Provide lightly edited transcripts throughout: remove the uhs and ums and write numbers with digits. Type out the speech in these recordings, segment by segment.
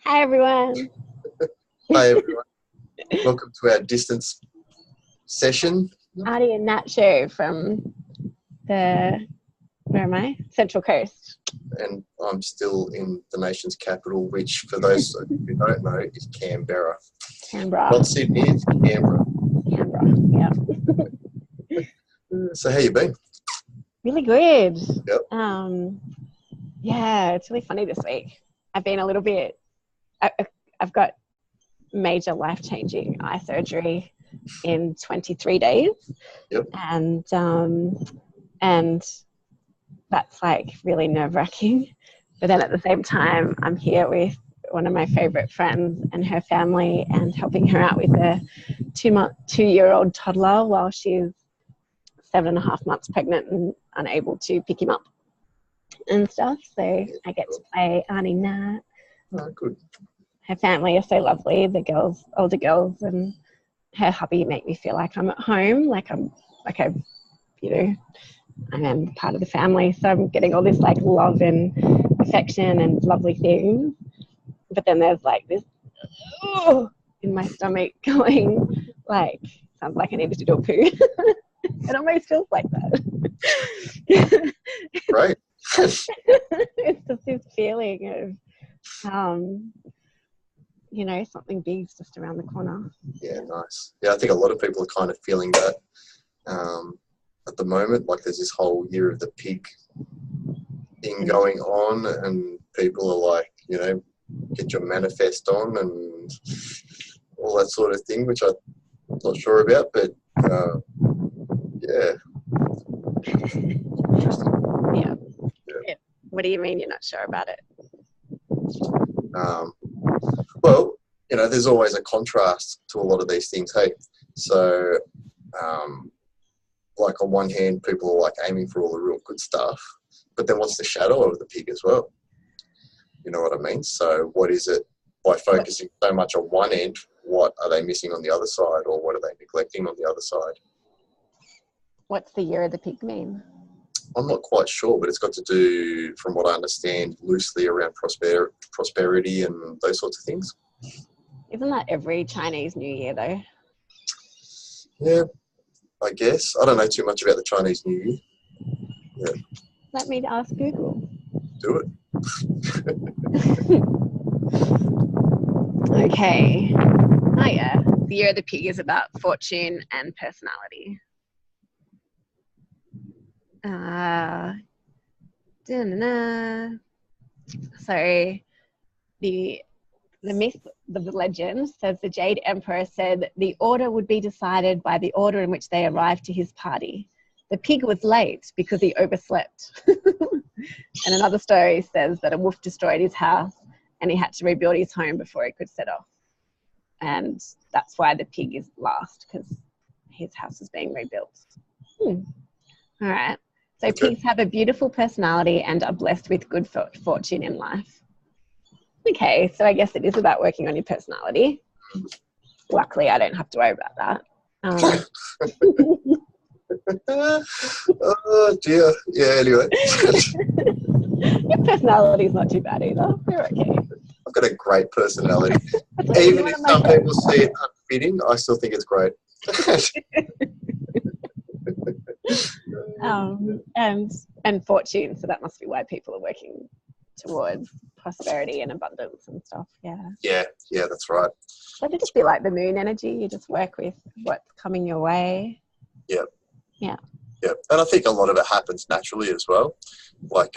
Hi, everyone. Hi, everyone. Welcome to our distance session. Arty and Nat show from where am I? Central Coast. And I'm still in the nation's capital, which, for those who don't know, is Canberra. Canberra. Not Sydney, it's Canberra. Canberra, yeah. So how you been? Really good. Yep. Yeah, it's really funny this week. I've been a little bit, I've got major life-changing eye surgery in 23 days. Yep. And that's like really nerve-wracking. But then at the same time, I'm here with one of my favorite friends and her family and helping her out with a 2-year-old toddler while she's 7.5 months pregnant and unable to pick him up and stuff. So I get to play Arty and Nat. Oh, good. Her family are so lovely, the girls, older girls, and her hubby make me feel like I'm at home, like I am part of the family. So I'm getting all this like love and affection and lovely things. But then there's like this in my stomach going like, sounds like I needed to do a poo. It almost feels like that. Right. It's just this feeling of, something big's just around the corner. Yeah, nice. Yeah, I think a lot of people are kind of feeling that at the moment. Like there's this whole year of the pig thing going on, and people are like, get your manifest on and all that sort of thing, which I'm not sure about, but yeah. Yeah. What do you mean you're not sure about it? Well, there's always a contrast to a lot of these things, hey? So, like on one hand, people are like aiming for all the real good stuff, but then what's the shadow of the pig as well? You know what I mean? So what is it, by focusing so much on one end, what are they missing on the other side, or what are they neglecting on the other side? What's the year of the pig mean? I'm not quite sure, but it's got to do, from what I understand, loosely around prosperity and those sorts of things. Isn't that every Chinese New Year, though? Yeah, I guess. I don't know too much about the Chinese New Year. Yeah. Let me ask Google. Do it. Okay. Oh, yeah. The year of the pig is about fortune and personality. So the myth, the legend says the Jade Emperor said the order would be decided by the order in which they arrived to his party. The pig was late because he overslept. And another story says that a wolf destroyed his house and he had to rebuild his home before he could set off. And that's why the pig is last, because his house is being rebuilt. All right. So pigs have a beautiful personality and are blessed with good fortune in life. Okay, so I guess it is about working on your personality. Luckily, I don't have to worry about that. Oh dear. Yeah, anyway. Your personality is not too bad either. You're okay. I've got a great personality. Even if some people see it unfitting, I still think it's great. And fortune, so that must be why people are working towards prosperity and abundance and stuff. Yeah, that's right. So it'd just be like the moon energy. You just work with what's coming your way. Yeah. And I think a lot of it happens naturally as well. Like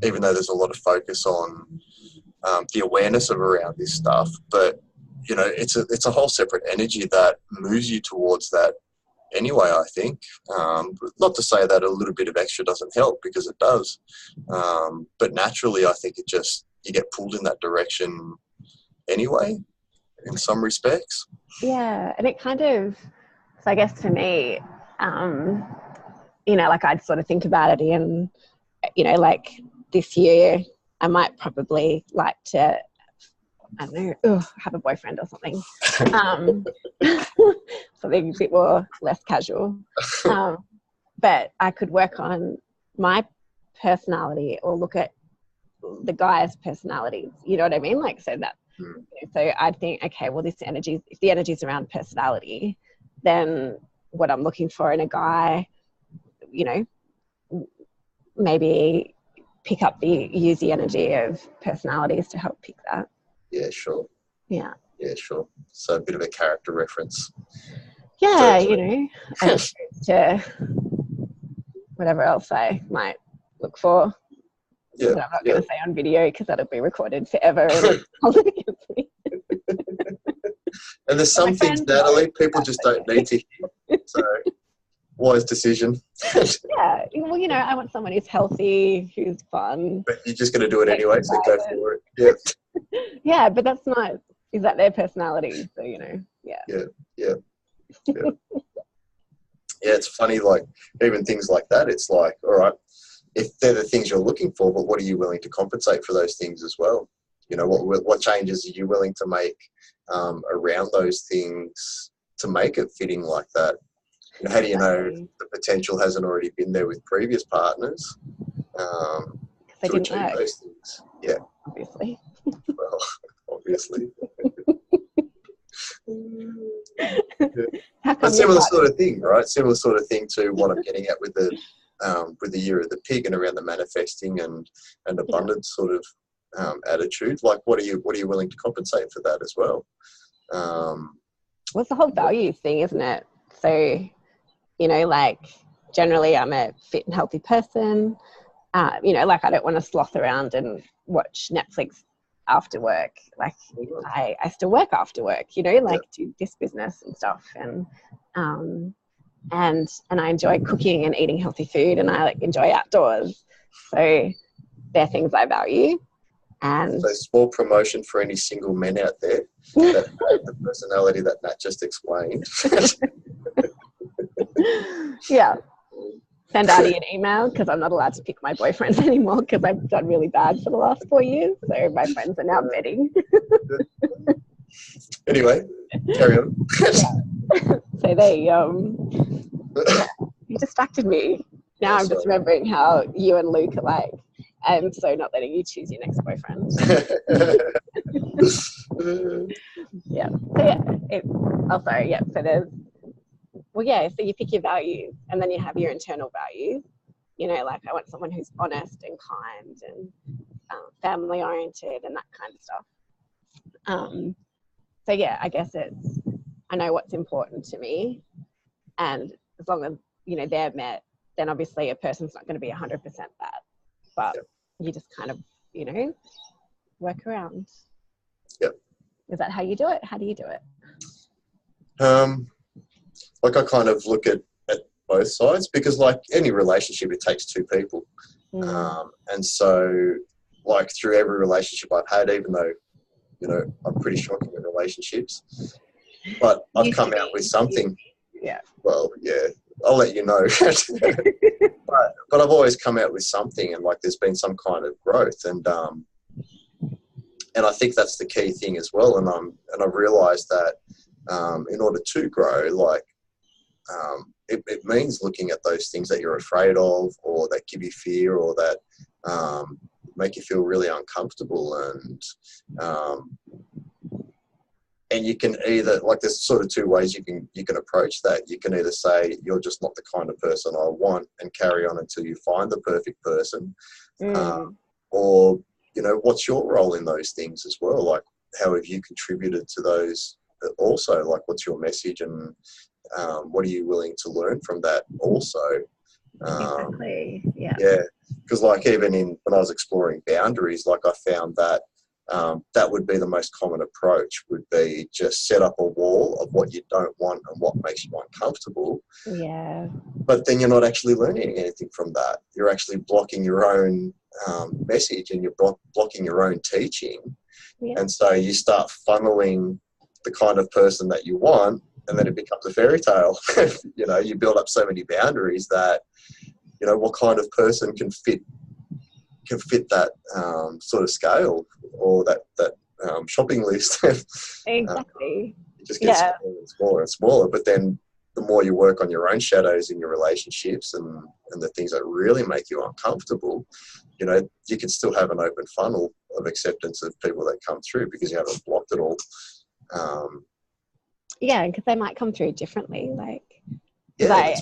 even though there's a lot of focus on the awareness of around this stuff, but it's a whole separate energy that moves you towards that anyway, I think. Not to say that a little bit of extra doesn't help, because it does. But naturally, I think you get pulled in that direction anyway, in some respects. Yeah, and it kind of, so I guess for me, like I'd sort of think about it and, like this year, I might probably like to, I don't know, have a boyfriend or something. Something a bit more less casual. But I could work on my personality or look at the guy's personalities. You know what I mean? Like, so that Mm. So I'd think, okay, well, if the energy is around personality, then what I'm looking for in a guy, you know, maybe use the energy of personalities to help pick that. Yeah, sure. Yeah. Yeah, sure. So a bit of a character reference. Yeah, So, you know, as opposed to whatever else I might look for. yeah, That I'm not going to say on video because that'll be recorded forever and hold it against me. And there's some things, Natalie, people just don't need to hear. So, wise decision. Yeah, well, you know, I want someone who's healthy, who's fun. But you're just going to do it anyway, so go for it. Yeah. Yeah, but that's not, is that their personality? So, you know, yeah. Yeah. Yeah, it's funny, like, even things like that, it's like, all right, if they're the things you're looking for, but what are you willing to compensate for those things as well? You know, what changes are you willing to make around those things to make it fitting like that? You know, how do you know the potential hasn't already been there with previous partners to achieve those things? Yeah. Obviously. Well, obviously. A similar sort of thing, right? Similar sort of thing to what I'm getting at with the year of the pig and around the manifesting and abundance sort of attitude. Like, what are you willing to compensate for that as well? Well, it's the whole values thing, isn't it? So, you know, like, generally I'm a fit and healthy person. You know, like, I don't want to sloth around and watch Netflix after work. Like, I still work after work, you know, like, do this business and stuff, and I enjoy cooking and eating healthy food, and I enjoy outdoors. So they're things I value. And so, small promotion for any single men out there that have the personality that Nat just explained. Yeah. Send Arty an email, because I'm not allowed to pick my boyfriends anymore because I've done really bad for the last 4 years. So my friends are now betting. Anyway, carry on. So you distracted me. Now I'm just remembering how you and Luke are like, I'm so not letting you choose your next boyfriend. Yeah. So So there's, so you pick your values, and then you have your internal values. You know, like, I want someone who's honest and kind and family oriented and that kind of stuff. So yeah, I guess I know what's important to me, and as long as, you know, they're met, then obviously a person's not going to be 100% that, but you just kind of, you know, work around. Yep. Is that how you do it? How do you do it? Like, I kind of look at both sides, because, like, any relationship, it takes two people. And so, like, through every relationship I've had, even though, you know, I'm pretty shocking in relationships, but I've come out with something. Yeah. Well, yeah, I'll let you know. but I've always come out with something, and, like, there's been some kind of growth, and I think that's the key thing as well. And I've realised that in order to grow, like, it means looking at those things that you're afraid of, or that give you fear, or that make you feel really uncomfortable, and you can either, like, there's sort of two ways you can approach that. You can either say, you're just not the kind of person I want, and carry on until you find the perfect person, or, you know, what's your role in those things as well? Like, how have you contributed to those also? Like, what's your message, and what are you willing to learn from that also? Exactly. Yeah. Yeah, because, like, even when I was exploring boundaries, like, I found that that would be the most common approach, would be just set up a wall of what you don't want and what makes you uncomfortable. Yeah. But then you're not actually learning anything from that. You're actually blocking your own message, and you're blocking your own teaching. Yeah. And so you start funneling the kind of person that you want, and then it becomes a fairy tale. You know, you build up so many boundaries that, you know, what kind of person can fit that sort of scale, or that shopping list. Exactly. It just gets smaller and smaller and smaller. But then the more you work on your own shadows in your relationships, and the things that really make you uncomfortable, you know, you can still have an open funnel of acceptance of people that come through because you haven't blocked it all. Yeah, because they might come through differently. Like, Yeah, I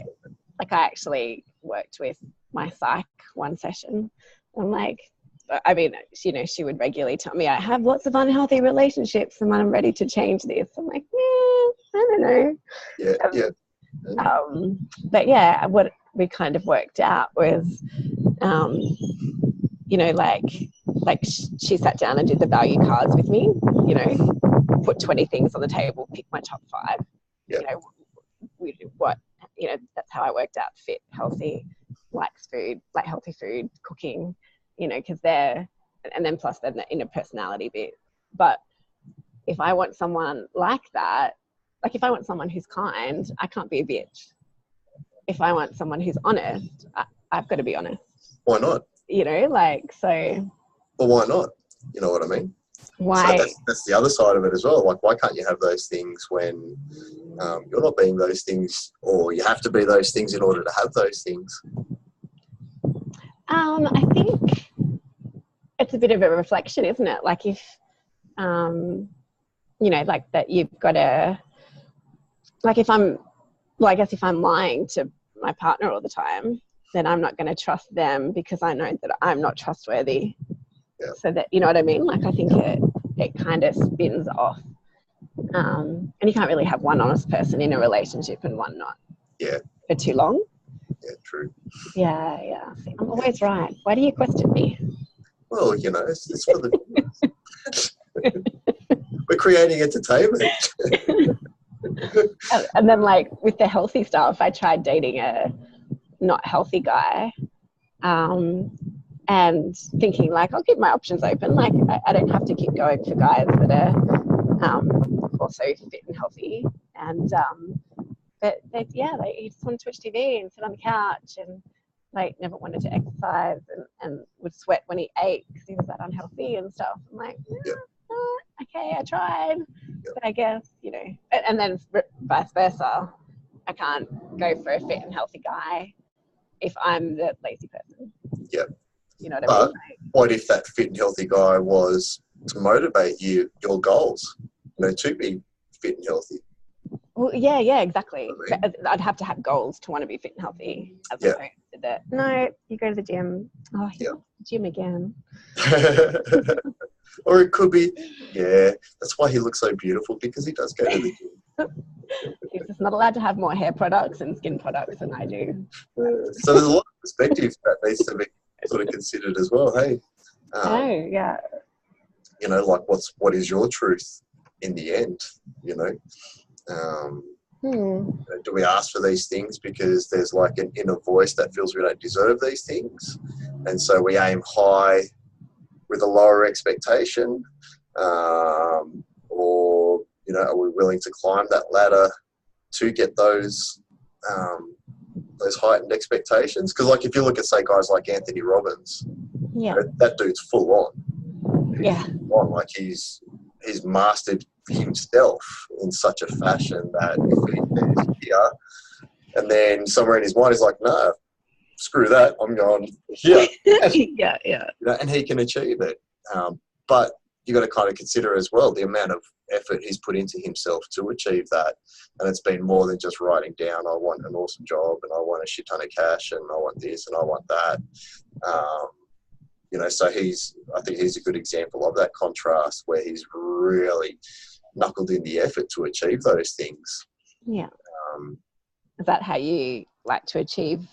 actually worked with my psych one session. I'm like, I mean, you know, she would regularly tell me I have lots of unhealthy relationships and I'm ready to change this. I'm like, I don't know. But yeah, what we kind of worked out was, you know, like she sat down and did the value cards with me, you know, put 20 things on the table, pick my top 5, you know, you know, that's how I worked out fit, healthy, likes food, like healthy food, cooking, you know, because and then plus then the inner personality bit. But if I want someone like that, like if I want someone who's kind, I can't be a bitch. If I want someone who's honest, I've got to be honest. Why not? You know, like, so. Well, why not? You know what I mean? Why? So that's the other side of it as well. Like, why can't you have those things when you're not being those things, or you have to be those things in order to have those things? I think it's a bit of a reflection, isn't it? Like if, you know, like that you've got to, like if I'm, well, I guess if I'm lying to my partner all the time, then I'm not going to trust them because I know that I'm not trustworthy. Yeah. So that, you know what I mean? Like I think it kind of spins off. And you can't really have one honest person in a relationship and one not. Yeah. For too long. Yeah, true. Yeah, yeah. See, I'm always right. Why do you question me? Well, you know, it's for the... We're creating entertainment. And then like with the healthy stuff, I tried dating a not healthy guy, and thinking like I'll keep my options open. Like I don't have to keep going for guys that are also fit and healthy. And but yeah, like he just wanted to watch TV and sit on the couch and like never wanted to exercise and would sweat when he ate because he was that unhealthy and stuff. I'm like, okay, I tried, but I guess, you know, and then vice versa. I can't go for a fit and healthy guy if I'm the lazy person. Yeah. You know what I mean? Like, what if that fit and healthy guy was to motivate your goals, you know, to be fit and healthy? Well, yeah, exactly. But I'd have to have goals to want to be fit and healthy. As opposed to that, no, you go to the gym. Oh, you go to the gym again. Or it could be, that's why he looks so beautiful, because he does go to the gym. He's just not allowed to have more hair products and skin products than I do. So there's a lot of perspectives that needs to be sort of considered as well. Hey, yeah. You know, like what is your truth in the end? You know, do we ask for these things because there's like an inner voice that feels we don't deserve these things, and so we aim high with a lower expectation, or you know, are we willing to climb that ladder to get those heightened expectations? Because like if you look at say guys like Anthony Robbins, you know, that dude's full on. Like he's mastered himself in such a fashion that if he's here, and then somewhere in his mind he's like, no, screw that, I'm going here. Yeah. You know, and he can achieve it. But you got to kind of consider as well the amount of effort he's put into himself to achieve that. And it's been more than just writing down, I want an awesome job and I want a shit ton of cash and I want this and I want that. You know, so I think he's a good example of that contrast where he's really knuckled in the effort to achieve those things. Yeah. Is that how you like to achieve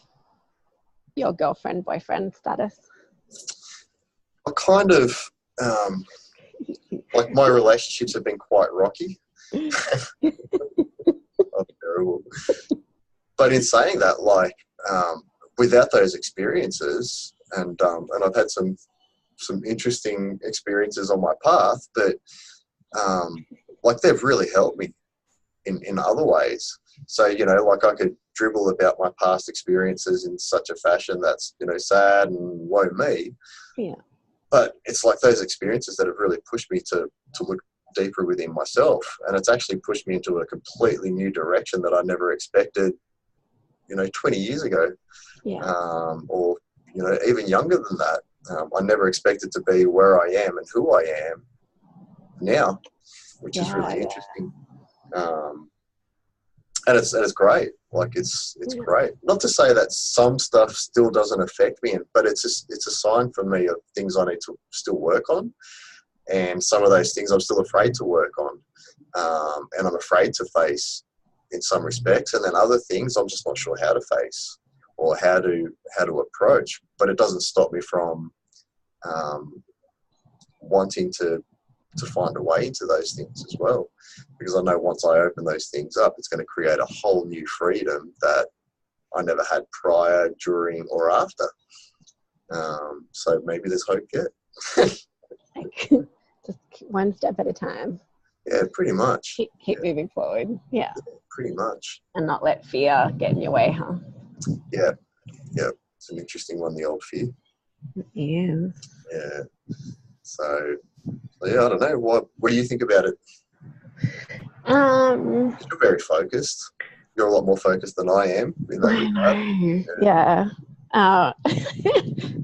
your girlfriend, boyfriend status? I kind of, like my relationships have been quite rocky. I'm terrible. But in saying that, like, without those experiences, and I've had some interesting experiences on my path, but like they've really helped me in other ways. So, you know, like I could dribble about my past experiences in such a fashion that's, you know, sad and woe me. Yeah. But it's like those experiences that have really pushed me to look deeper within myself. And it's actually pushed me into a completely new direction that I never expected, you know, 20 years ago. Yeah. Or, you know, even younger than that. I never expected to be where I am and who I am now, which is really interesting. And it's great. Like it's great. Not to say that some stuff still doesn't affect me, but it's a sign for me of things I need to still work on, and some of those things I'm still afraid to work on, and I'm afraid to face in some respects, and then other things I'm just not sure how to face or how to approach. But it doesn't stop me from wanting to find a way into those things as well, because I know once I open those things up, it's going to create a whole new freedom that I never had prior, during, or after. So maybe there's hope yet. Just one step at a time. Yeah, pretty much. Keep moving forward. Yeah. Pretty much. And not let fear get in your way, huh? Yeah. It's an interesting one, the old fear. Yeah. Yeah. So yeah, I don't know. What do you think about it? You're very focused. You're a lot more focused than I am. In that regard. Yeah.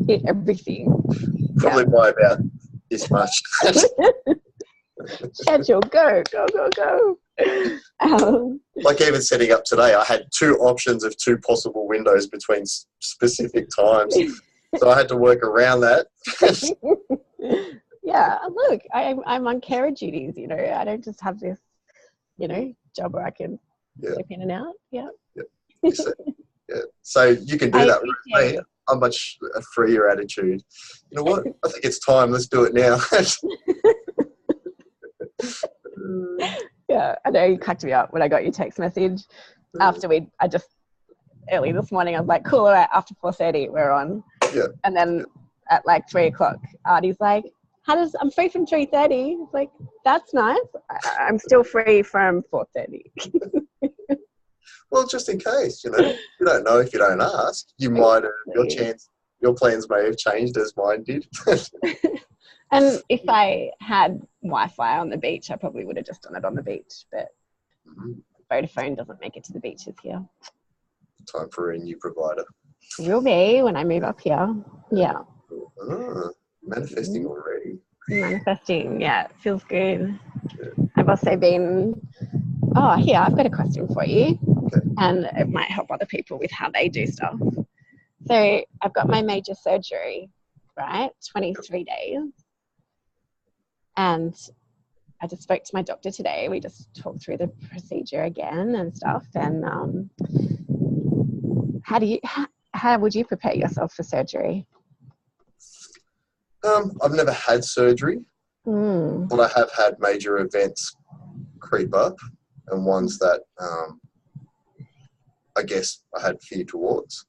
Hit everything. Probably by about this much. Schedule, go. Like even setting up today, I had 2 options of 2 possible windows between specific times. So I had to work around that. Yeah, look, I'm on carer duties, I don't just have this, job where I can slip in and out. Yeah. So you can do that with me. I'm much a freer attitude. You know what? I think it's time. Let's do it now. Yeah, I know you cracked me up when I got your text message after early this morning, I was like, cool, all right, after 4:30 we're on. Yeah. And then at like 3:00, Arty's like, I'm free from 3:30. It's like, that's nice. I'm still free from 4:30. Well, just in case, you don't know if you don't ask. You might have, your plans may have changed as mine did. And if I had Wi-Fi on the beach, I probably would have just done it on the beach. But Vodafone doesn't make it to the beaches here. Time for a new provider. Will be when I move up here. Yeah. Manifesting already. Manifesting, yeah, it feels good. Yeah. I've also been, here, I've got a question for you. Okay. And it might help other people with how they do stuff. So I've got my major surgery, right? 23 days. And I just spoke to my doctor today. We just talked through the procedure again and stuff. And how would you prepare yourself for surgery? I've never had surgery, but I have had major events creep up, and ones that I guess I had fear towards.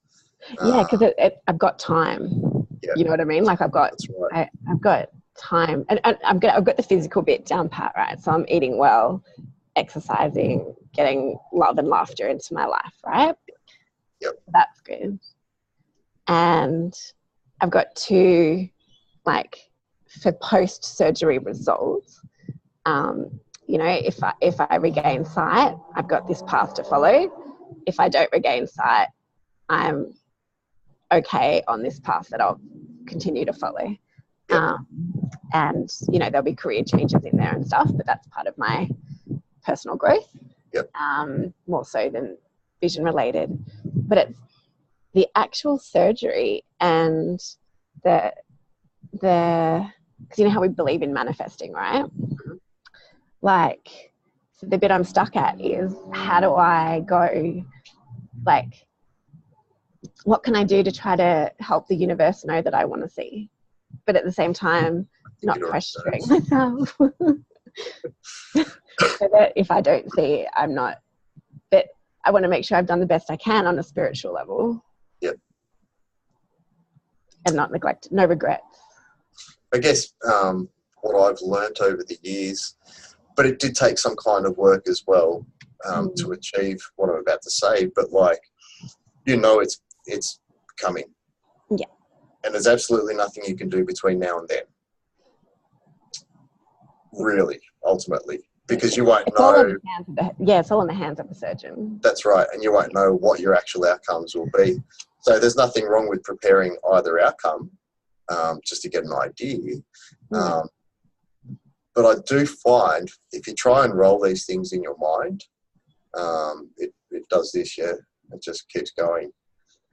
Yeah, because I've got time. Yeah. You know what I mean? Like I've got time, and I've got the physical bit down pat, right? So I'm eating well, exercising, getting love and laughter into my life, right? Yep. That's good. And I've got 2, for post-surgery results, if I regain sight, I've got this path to follow. If I don't regain sight, I'm okay on this path that I'll continue to follow. Yep. And, there'll be career changes in there and stuff, but that's part of my personal growth. Yep. More so than vision related. But it's the actual surgery and because you know how we believe in manifesting, right? So the bit I'm stuck at is, how do I go, what can I do to try to help the universe know that I want to see, but at the same time not pressuring myself. So that if I don't see, I'm not, but I want to make sure I've done the best I can on a spiritual level. Yep. And not neglect, no regrets. I guess what I've learnt over the years, but it did take some kind of work as well to achieve what I'm about to say, but it's coming. Yeah. And there's absolutely nothing you can do between now and then. Really, ultimately. Because you won't know. It's all in the hands of the surgeon. That's right. And you won't know what your actual outcomes will be. So there's nothing wrong with preparing either outcome. just to get an idea. But I do find if you try and roll these things in your mind, it does this, yeah. It just keeps going.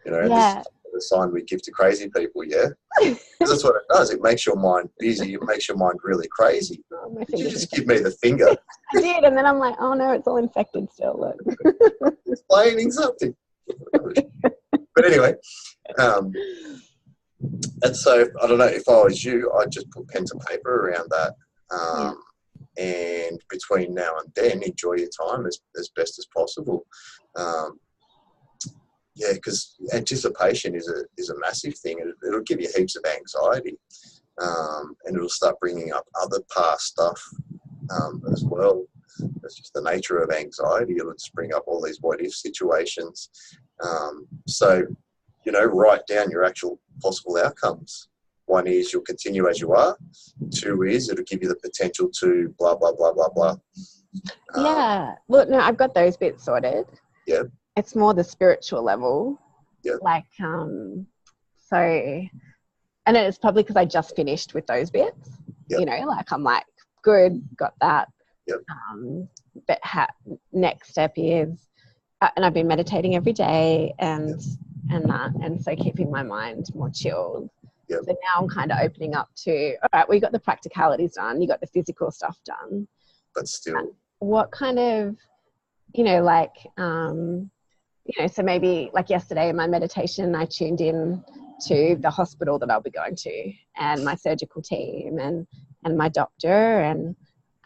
You know, this is the sign we give to crazy people, yeah? Because that's what it does. It makes your mind busy. It makes your mind really crazy. Oh, you just give me the finger. I did, and then I'm like, oh no, it's all infected still. Look. Explaining something. But anyway, and so I don't know, if I was you, I'd just put pen to paper around that. And between now and then, enjoy your time as best as possible. Yeah, because anticipation is a massive thing. It'll give you heaps of anxiety, and it'll start bringing up other past stuff as well. That's just the nature of anxiety. It'll just bring up all these what-if situations. So, you know, write down your actual possible outcomes. One is you'll continue as you are. Two is it'll give you the potential to blah, blah, blah, blah, blah. Yeah. Well, no, I've got those bits sorted. Yeah. It's more the spiritual level. Yeah. Like, so, and it's probably because I just finished with those bits. Yep. You know, like I'm like, good, got that. Yep. But next step is, and I've been meditating every day and that, and so keeping my mind more chilled. Yep. So now I'm kind of opening up to, all right, we got the practicalities done, you got the physical stuff done. But still. What kind of, you know, like, you know, so maybe like yesterday in my meditation, I tuned in to the hospital that I'll be going to and my surgical team and my doctor and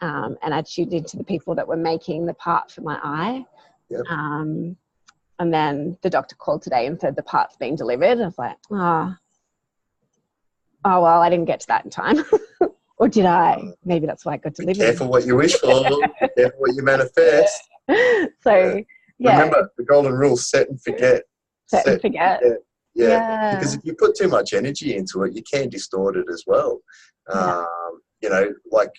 I tuned into the people that were making the part for my eye. Yep. And then the doctor called today and said the part's being delivered. I was like, oh well, I didn't get to that in time. Or did I? Maybe that's why I got delivered. Be careful what you wish for. Be careful what you manifest. So, yeah. Remember the golden rule, set and forget. Set and forget. Yeah. Because if you put too much energy into it, you can distort it as well. You know, like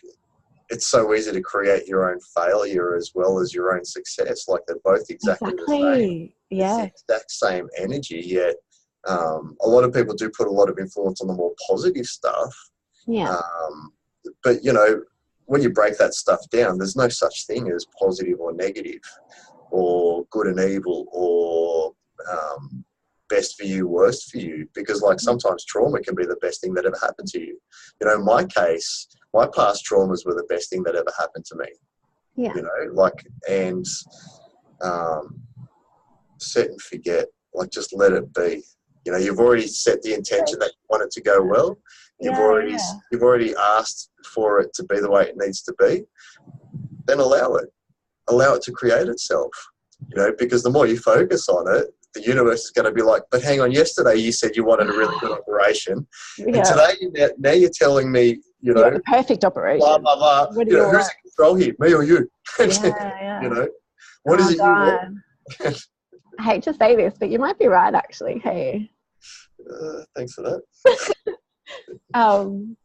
it's so easy to create your own failure as well as your own success. Like they're both exactly the same. Yeah. It's the exact same energy, yet a lot of people do put a lot of influence on the more positive stuff. Yeah. But, you know, when you break that stuff down, there's no such thing as positive or negative or good and evil or best for you, worst for you, because like sometimes trauma can be the best thing that ever happened to you. You know, in my case, my past traumas were the best thing that ever happened to me. Yeah. You know, like, and set and forget, like just let it be. You know, you've already set the intention that you want it to go well. You've already asked for it to be the way it needs to be. Then allow it to create itself. You know, because the more you focus on it, the universe is going to be like, but hang on, yesterday you said you wanted a really good operation. Yeah. And today, now you're telling me, you know, the perfect operation. Blah, blah, blah. Who's in control here, me or you? You know, what is it you want? I hate to say this, but you might be right, actually. Hey. Thanks for that.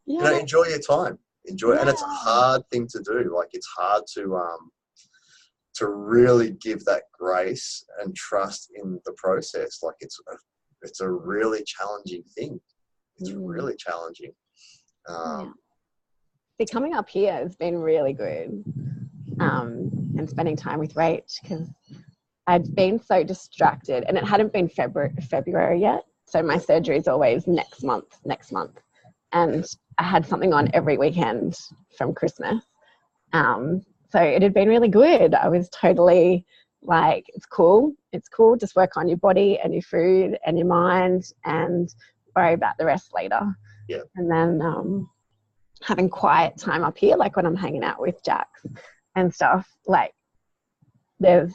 You know, enjoy your time. Enjoy it. And it's a hard thing to do. Like, it's hard to really give that grace and trust in the process. Like, it's a really challenging thing. It's really challenging. Coming up here has been really good. And spending time with Rach, because I'd been so distracted, and it hadn't been February yet. So my surgery is always next month. And I had something on every weekend from Christmas. So it had been really good. I was totally like, it's cool. Just work on your body and your food and your mind and worry about the rest later. Yeah. And then having quiet time up here, like when I'm hanging out with Jax and stuff, like and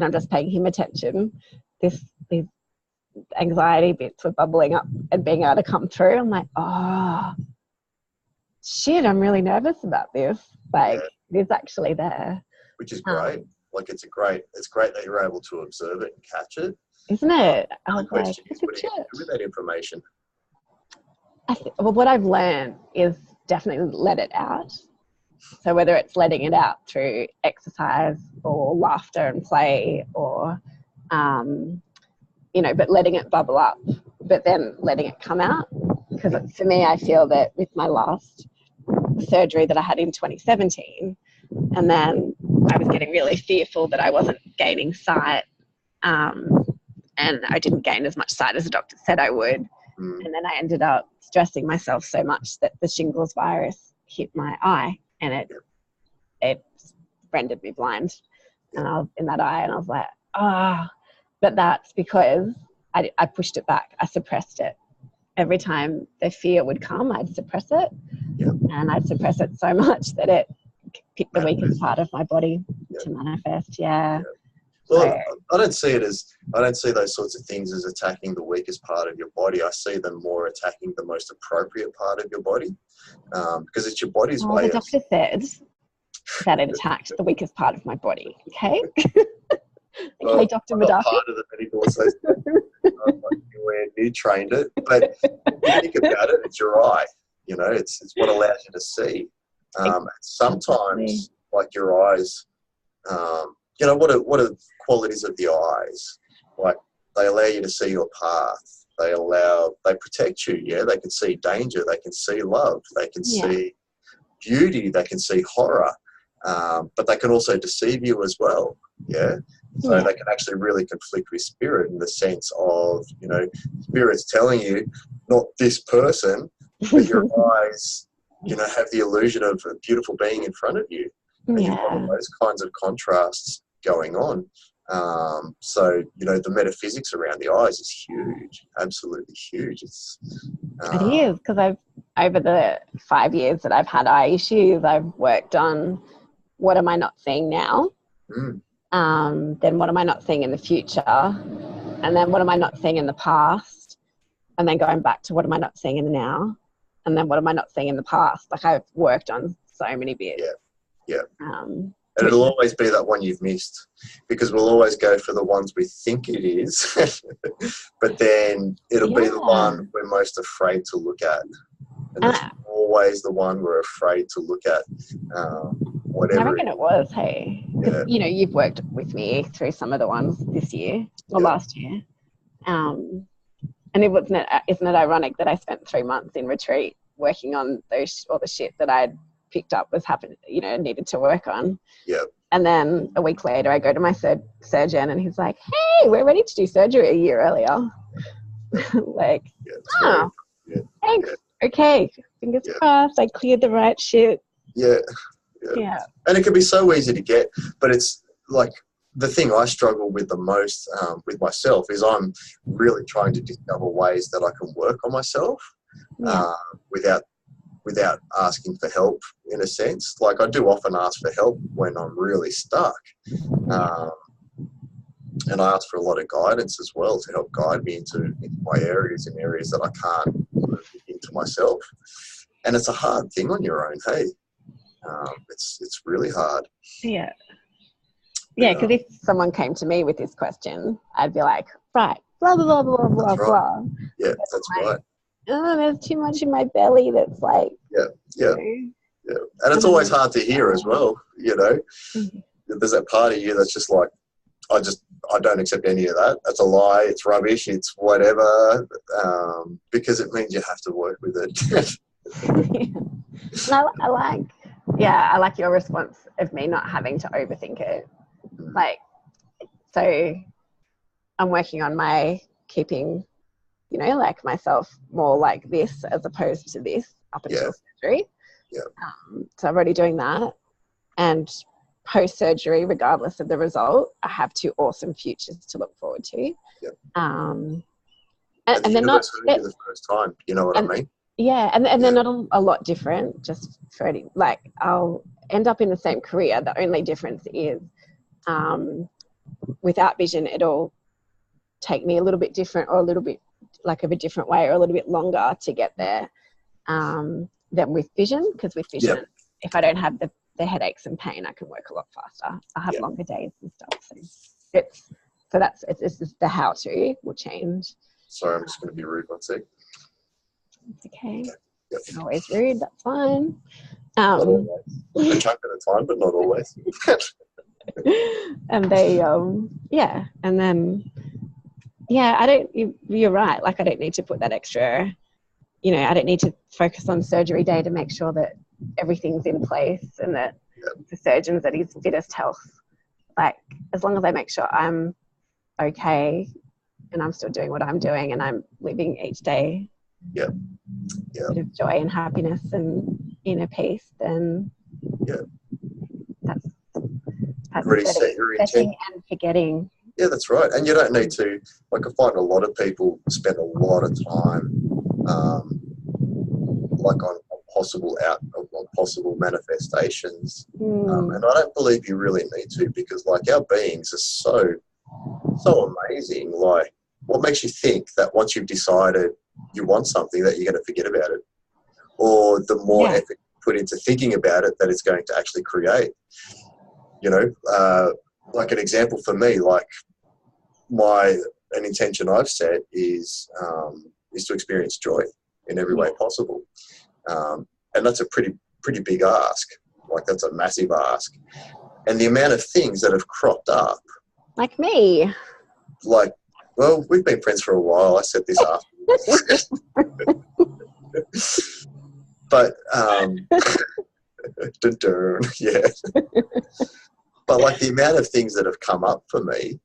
I'm just paying him attention. These anxiety bits were bubbling up and being able to come through. I'm like, oh, shit, I'm really nervous about this. Like, it is actually there. Which is great. Like, it's great that you're able to observe it and catch it. Isn't it? The question is, what do you do with that information? Well, what I've learned is definitely let it out. So whether it's letting it out through exercise or laughter and play or, you know, but letting it bubble up, but then letting it come out. because for me, I feel that with my last surgery that I had in 2017, and then I was getting really fearful that I wasn't gaining sight, and I didn't gain as much sight as the doctor said I would. And then I ended up stressing myself so much that the shingles virus hit my eye, and it rendered me blind. And I was in that eye, and I was like, but that's because I pushed it back. I suppressed it. Every time the fear would come, I'd suppress it. And I'd suppress it so much that it picked the weakest part of my body to manifest. Well, I don't see those sorts of things as attacking the weakest part of your body. I see them more attacking the most appropriate part of your body, because it's your body's way. The doctor said that it attacked the weakest part of my body. Okay. Okay, Dr. Madafi. Part of the medical association. You trained it, but if you think about it, it's your eye. You know, it's what allows you to see. Sometimes, like your eyes, you know, what are qualities of the eyes? Like, they allow you to see your path. They protect you. Yeah, they can see danger. They can see love. They can see beauty. They can see horror. But they can also deceive you as well. Yeah. So they can actually really conflict with spirit, in the sense of, you know, spirit's telling you, not this person, but your eyes, you know, have the illusion of a beautiful being in front of you. And you've got all those kinds of contrasts going on. So, you know, the metaphysics around the eyes is huge, absolutely huge. It is, because over the 5 years that I've had eye issues, I've worked on what am I not seeing now? Then what am I not seeing in the future? And then what am I not seeing in the past? And then going back to what am I not seeing in the now? And then what am I not seeing in the past? Like, I've worked on so many bits. And it'll always be that one you've missed, because we'll always go for the ones we think it is, but then it'll be the one we're most afraid to look at. And that's always the one we're afraid to look at. Whatever. I reckon it was, hey. You know, you've worked with me through some of the ones this year or last year. And isn't it ironic that I spent 3 months in retreat working on all the shit that I'd picked up was happening, you know, needed to work on. And then a week later, I go to my surgeon, and he's like, "Hey, we're ready to do surgery a year earlier." Like, thanks. Okay, fingers crossed. I cleared the right shit. And it can be so easy to get, but it's like, the thing I struggle with the most with myself is I'm really trying to discover ways that I can work on myself without asking for help, in a sense. Like, I do often ask for help when I'm really stuck. And I ask for a lot of guidance as well to help guide me into my areas that I can't look into myself. And it's a hard thing on your own, hey. It's really hard. Because if someone came to me with this question, I'd be like, right, blah, blah, blah, blah, blah, blah. Yeah, that's right. Oh, there's too much in my belly that's like... And it's always hard to hear as well, you know. There's that part of you that's just like, I don't accept any of that. That's a lie. It's rubbish. It's whatever. Because it means you have to work with it. I like your response of me not having to overthink it. Like, so I'm working on my keeping, you know, like myself more like this as opposed to this up until surgery. So I'm already doing that. And post-surgery, regardless of the result, I have 2 awesome futures to look forward to. And they're not the first time, you know what I mean? And they're not a lot different, just for any, like, I'll end up in the same career. The only difference is without vision, it'll take me a little bit different, or a little bit like of a different way, or a little bit longer to get there than with vision. Because with vision, if I don't have the headaches and pain, I can work a lot faster. I have longer days and stuff. So it's just the how-to will change. Sorry, I'm just going to be rude 1 sec. It's okay. I'm always rude. That's fine. Not always. A chunk of the time, but not always. And they, and then, I don't. You're right. Like, I don't need to put that extra you know, I don't need to focus on surgery day to make sure that everything's in place and that the surgeon's at his fittest health. Like, as long as I make sure I'm okay and I'm still doing what I'm doing and I'm living each day with joy and happiness and inner peace, then that's already set your intent and forgetting. Yeah, that's right. And you don't need to, like, I find a lot of people spend a lot of time like on possible manifestations, and I don't believe you really need to, because like our beings are so amazing. Like, what makes you think that once you've decided you want something that you're going to forget about it, or the more effort you put into thinking about it that it's going to actually create? You know, like an example for me, like an intention I've set is to experience joy in every way possible. And that's a pretty big ask. Like, that's a massive ask. And the amount of things that have cropped up. Like me. Like, well, we've been friends for a while. I said this after. But, But like the amount of things that have come up for me,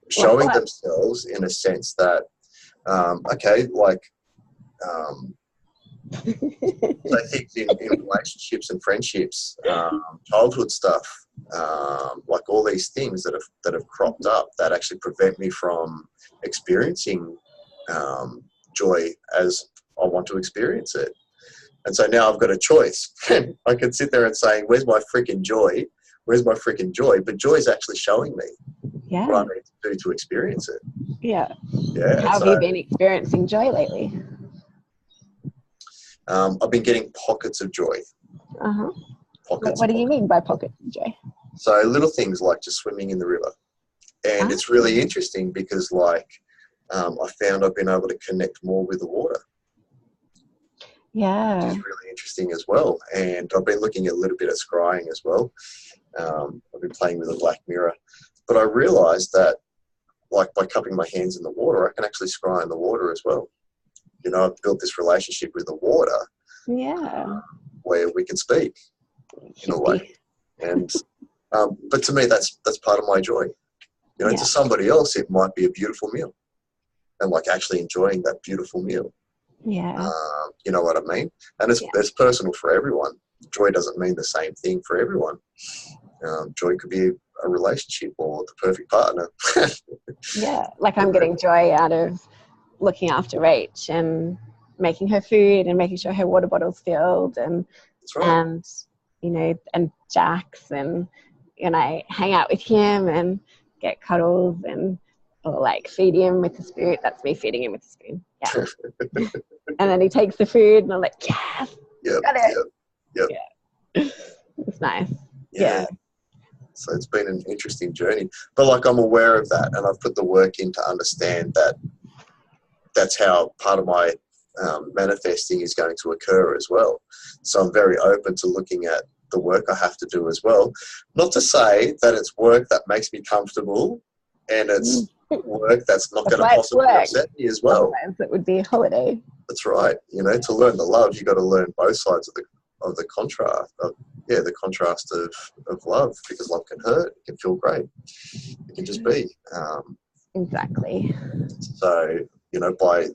showing themselves in a sense that, I think in relationships and friendships, childhood stuff, like all these things that have cropped up that actually prevent me from experiencing joy as I want to experience it. And so now I've got a choice. I can sit there and say, where's my freaking joy? Where's my freaking joy? But joy is actually showing me what I need to do to experience it. Yeah. How have you been experiencing joy lately? I've been getting pockets of joy. What do you mean by pockets of joy? So little things like just swimming in the river. And it's really interesting because, like, I found I've been able to connect more with the water. Yeah. Which is really interesting as well. And I've been looking a little bit at scrying as well. I've been playing with a black mirror. But I realised that, like, by cupping my hands in the water, I can actually scry in the water as well. You know, I've built this relationship with the water where we can speak in a way. And but to me, that's part of my joy. You know, to somebody else, it might be a beautiful meal and, like, actually enjoying that beautiful meal. Yeah. You know what I mean? And it's personal for everyone. Joy doesn't mean the same thing for everyone. Joy could be a relationship or the perfect partner. Like I'm getting joy out of looking after Rach and making her food and making sure her water bottle's filled and you know, and Jax, and I hang out with him and get cuddles or like feed him with a spoon. That's me feeding him with a spoon. Yeah. And then he takes the food and I'm like, yes, got it. Yeah. It's nice. Yeah. So it's been an interesting journey. But, like, I'm aware of that, and I've put the work in to understand that that's how part of my manifesting is going to occur as well. So I'm very open to looking at the work I have to do as well. Not to say that it's work that makes me comfortable and it's work that's not going to possibly upset me as well. Otherwise it would be a holiday. That's right. You know, to learn the love, you've got to learn both sides of the contrast. The contrast of love, because love can hurt, it can feel great, it can just be. Exactly. So, you know, by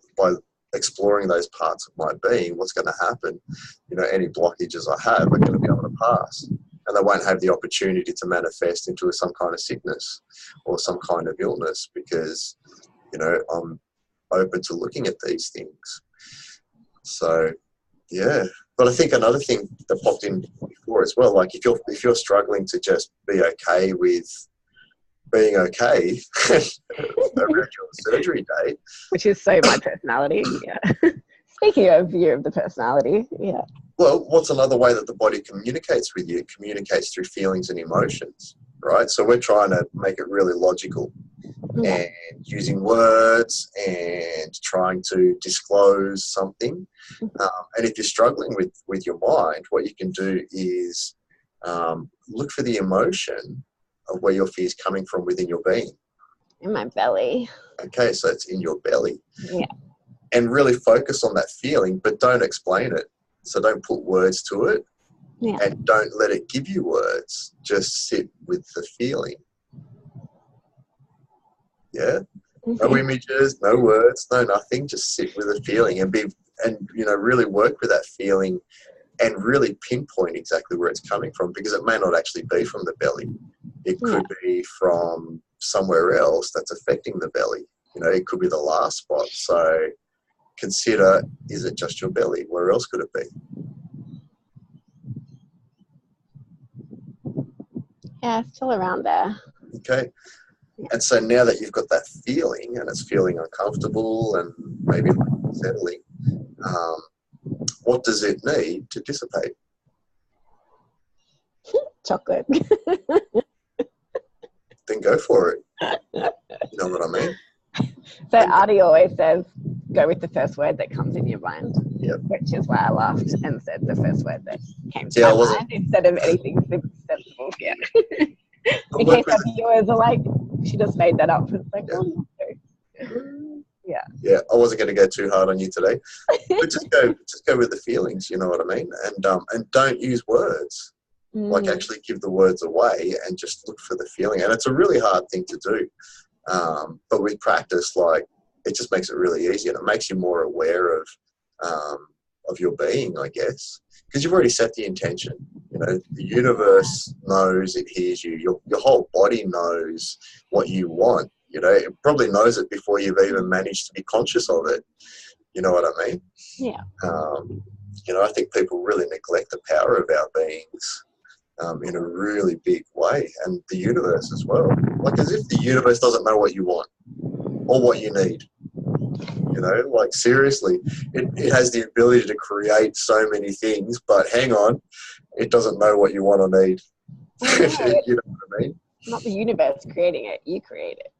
exploring those parts of my being, what's going to happen? You know, any blockages I have are going to be able to pass, and they won't have the opportunity to manifest into some kind of sickness or some kind of illness, because, you know, I'm open to looking at these things. So, yeah. But I think another thing that popped in before as well, like if you're struggling to just be okay with being okay around your surgery date, which is so my personality. Yeah. Speaking of the personality, yeah. Well, what's another way that the body communicates with you? It communicates through feelings and emotions, right? So we're trying to make it really logical and using words and trying to disclose something. And if you're struggling with your mind, what you can do is look for the emotion of where your fear is coming from within your being. In my belly. Okay, so it's in your belly. Yeah. and really focus on that feeling, but don't explain it. So don't put words to it, and don't let it give you words. Just sit with the feeling. Yeah. No images, no words, no nothing. Just sit with the feeling and really work with that feeling and really pinpoint exactly where it's coming from, because it may not actually be from the belly. It could be from somewhere else that's affecting the belly. It could be the last spot. So consider, is it just your belly? Where else could it be? Yeah, it's still around there. Okay. And so now that you've got that feeling and it's feeling uncomfortable and maybe unsettling, what does it need to dissipate? Chocolate. Then go for it. You know what I mean? So Arty always says, go with the first word that comes in your mind. Yep. Which is why I laughed and said the first word that came to my mind instead of anything sensible. Yeah. In case our viewers are like, she just made that up. It's like, oh, no. Yeah. Yeah, I wasn't going to go too hard on you today, but just go with the feelings. You know what I mean? And don't use words. Like actually give the words away and just look for the feeling. And it's a really hard thing to do, but with practice, like it just makes it really easy, and it makes you more aware of your being, I guess, because you've already set the intention. The universe knows, it hears you. Your whole body knows what you want. It probably knows it before you've even managed to be conscious of it. You know what I mean? Yeah. I think people really neglect the power of our beings in a really big way, and the universe as well. Like as if the universe doesn't know what you want or what you need. Like seriously, it has the ability to create so many things, but hang on, it doesn't know what you want or need. You know what I mean? Not the universe creating it, you create it.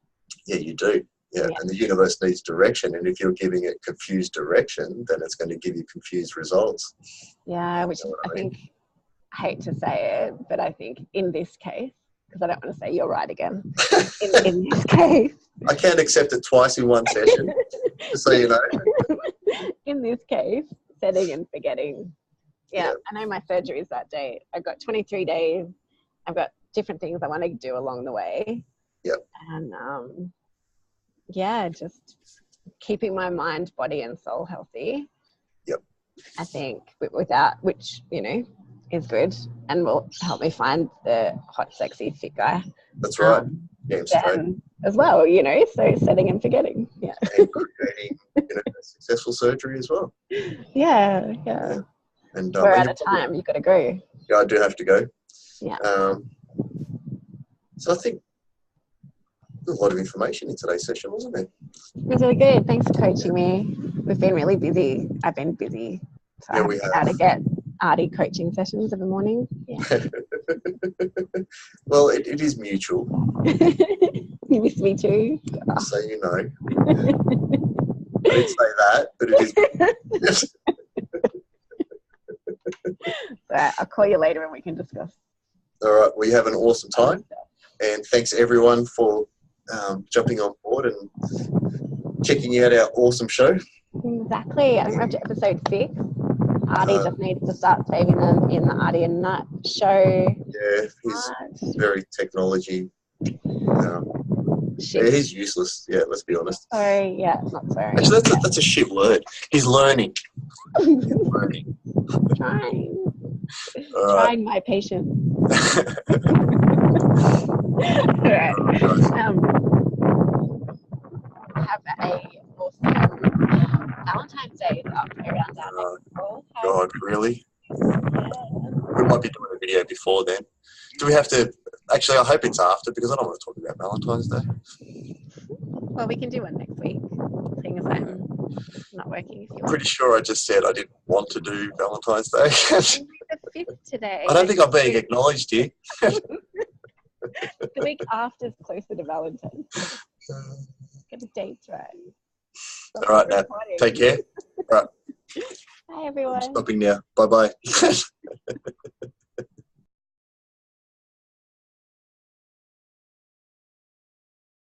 Yeah, you do. Yeah, and the universe needs direction, and if you're giving it confused direction, then it's going to give you confused results. Yeah, which I think, I hate to say it, but I think in this case, because I don't want to say you're right again, in this case. I can't accept it twice in one session, just so you know. In this case, setting and forgetting. Yeah, I know my surgery is that day. I've got 23 days. I've got different things I want to do along the way. Yep. And just keeping my mind, body and soul healthy. Yep. I think which, is good and will help me find the hot, sexy, fit guy. That's right. As well, so setting and forgetting. Yeah. And creating, a successful surgery as well. Yeah. And we're out of time. You've got to go. Yeah, I do have to go. Yeah. So I think there's a lot of information in today's session, wasn't there? It was really good. Thanks for coaching me. We've been really busy. I've been busy. So I have how to get Arty coaching sessions every morning. Yeah. Well, it is mutual. You miss me too. So you know. I didn't say that, but it is. So I'll call you later and we can discuss. All right. We have an awesome time. And thanks everyone for jumping on board and checking out our awesome show. Exactly. I think we're up to episode 6. Arty just needs to start saving them in the Arty and Nat show. Yeah, he's very technology. He's useless. Yeah, let's be honest. Sorry, not sorry. Actually, that's a shit word. He's learning. Trying. Right. Trying my patience. All right. Have a awesome Valentine's Day up around our next call. God, really? We might be doing a video before then. Do we have to? Actually, I hope it's after, because I don't want to talk about Valentine's Day. Well, we can do one next week, seeing as I'm not working. If you Pretty sure I just said I didn't want to do Valentine's Day. It's the 5th today. I don't think I'm being acknowledged here. The week after is closer to Valentine's. Get the dates right. All right, Nat. Take care. All right. Bye, everyone. I'm stopping now. Bye-bye.